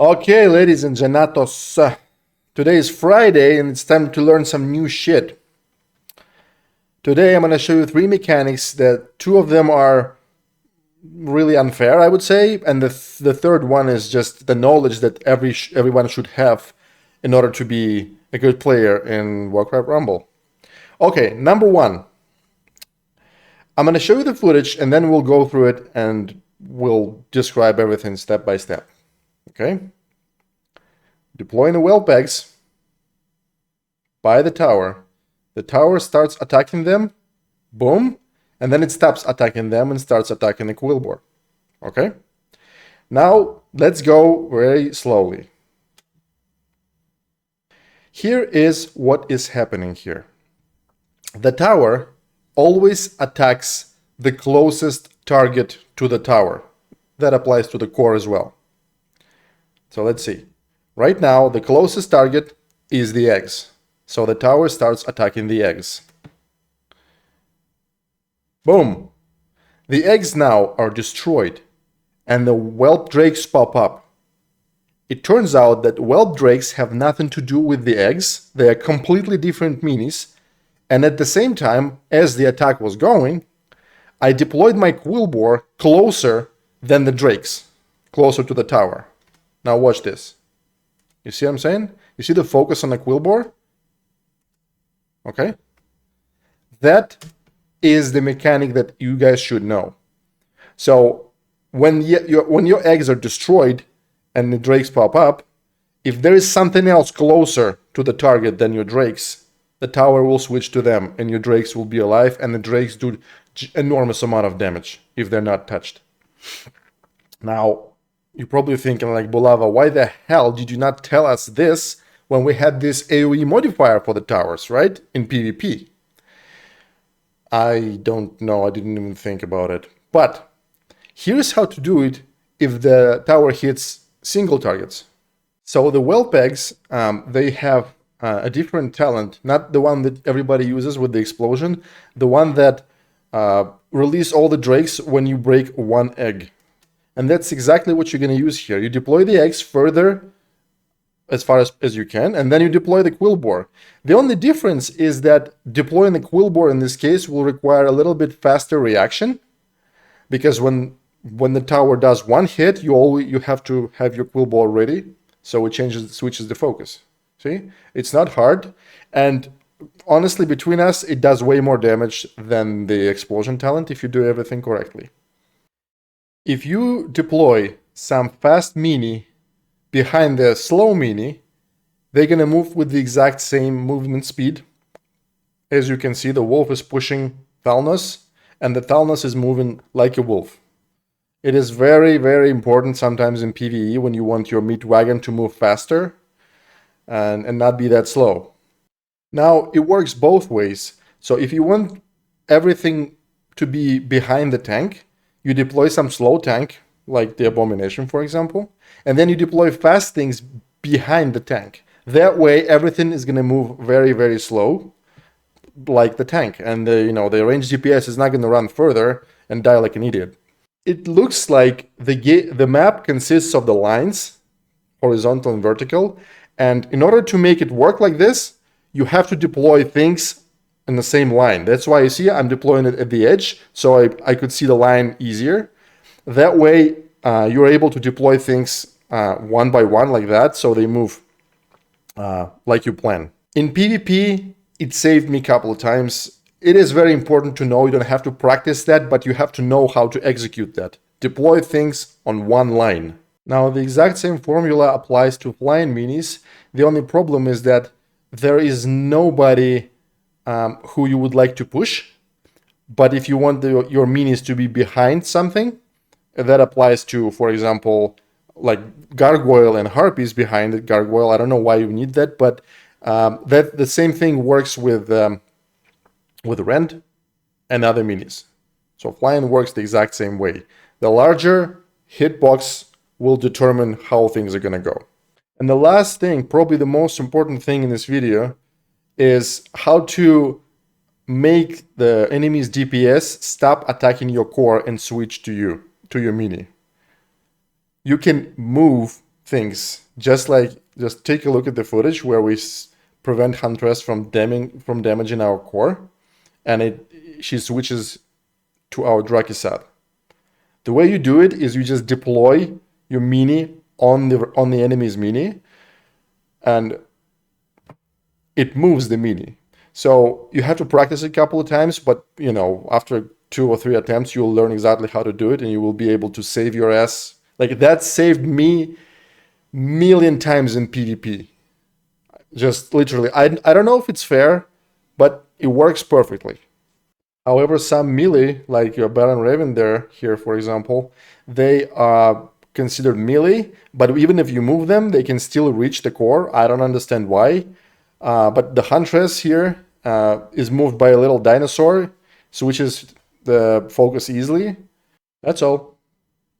Okay, ladies and genatos, today is Friday and it's time to learn some new shit. Today I'm going to show you three mechanics that two of them are really unfair, I would say, and the third one is just the knowledge that everyone should have in order to be a good player in Warcraft Rumble. Okay, number one. I'm going to show you the footage and then we'll go through it and we'll describe everything step by step. Okay? Deploying the whelp eggs by the tower. The tower starts attacking them, boom, and then it stops attacking them and starts attacking the quill board. Okay? Now, let's go very slowly. Here is what is happening here. The tower always attacks the closest target to the tower. That applies to the core as well. So let's see. Right now, the closest target is the eggs. So the tower starts attacking the eggs. Boom! The eggs now are destroyed, and the whelp drakes pop up. It turns out that whelp drakes have nothing to do with the eggs. They are completely different minis. And at the same time, as the attack was going, I deployed my quill boar closer than the drakes, closer to the tower. Now watch this. You see what I'm saying? You see the focus on the quill boar? Okay? That is the mechanic that you guys should know. So when your eggs are destroyed and the drakes pop up, if there is something else closer to the target than your drakes, the tower will switch to them and your drakes will be alive, and the drakes do enormous amount of damage if they're not touched. Now, you're probably thinking like, Bulava, why the hell did you not tell us this when we had this AoE modifier for the towers, right? In PvP. I don't know, I didn't even think about it. But here's how to do it if the tower hits single targets. So the whelp eggs, they have a different talent, not the one that everybody uses with the explosion, the one that release all the drakes when you break one egg. And that's exactly what you're going to use here. You deploy the eggs further as far as you can, and then you deploy the quill boar. The only difference is that deploying the quill boar in this case will require a little bit faster reaction, because when the tower does one hit, you have to have your quill boar ready, so it switches the focus. See? It's not hard, and honestly, between us, it does way more damage than the explosion talent if you do everything correctly. If you deploy some fast mini behind the slow mini, they're going to move with the exact same movement speed. As you can see, the wolf is pushing Thalnos, and the Thalnos is moving like a wolf. It is very, very important sometimes in PvE when you want your meat wagon to move faster and not be that slow. Now, it works both ways. So if you want everything to be behind the tank, you deploy some slow tank, like the Abomination, for example, and then you deploy fast things behind the tank. That way, everything is going to move very, very slow, like the tank, and the range DPS is not going to run further and die like an idiot. It looks like the map consists of the lines, horizontal and vertical, and in order to make it work like this, you have to deploy things in the same line. That's why you see I'm deploying it at the edge, so I could see the line easier. That way, you're able to deploy things one by one like that, so they move like you plan. In PvP, it saved me a couple of times. It is very important to know, you don't have to practice that, but you have to know how to execute that. Deploy things on one line. Now, the exact same formula applies to flying minis. The only problem is that there is nobody who you would like to push, but if you want your minis to be behind something, that applies to, for example, like Gargoyle and Harpies behind it. Gargoyle, I don't know why you need that, but that the same thing works with Rend and other minis. So flying works the exact same way. The larger hitbox will determine how things are going to go. And the last thing, probably the most important thing in this video, is how to make the enemy's DPS stop attacking your core and switch to your mini. You can move things. Just take a look at the footage where we prevent Huntress from damaging our core, and she switches to our Drakisat. The way you do it is you just deploy your mini on the enemy's mini, and it moves the mini. So you have to practice it a couple of times, but after 2 or 3 attempts, you'll learn exactly how to do it, and you will be able to save your ass. Like, that saved me million times in PvP. Just literally, I don't know if it's fair, but it works perfectly. However, some melee, like your Baron Raven here, for example, they are considered melee, but even if you move them, they can still reach the core. I don't understand why. But the Huntress here is moved by a little dinosaur, switches the focus easily. That's all.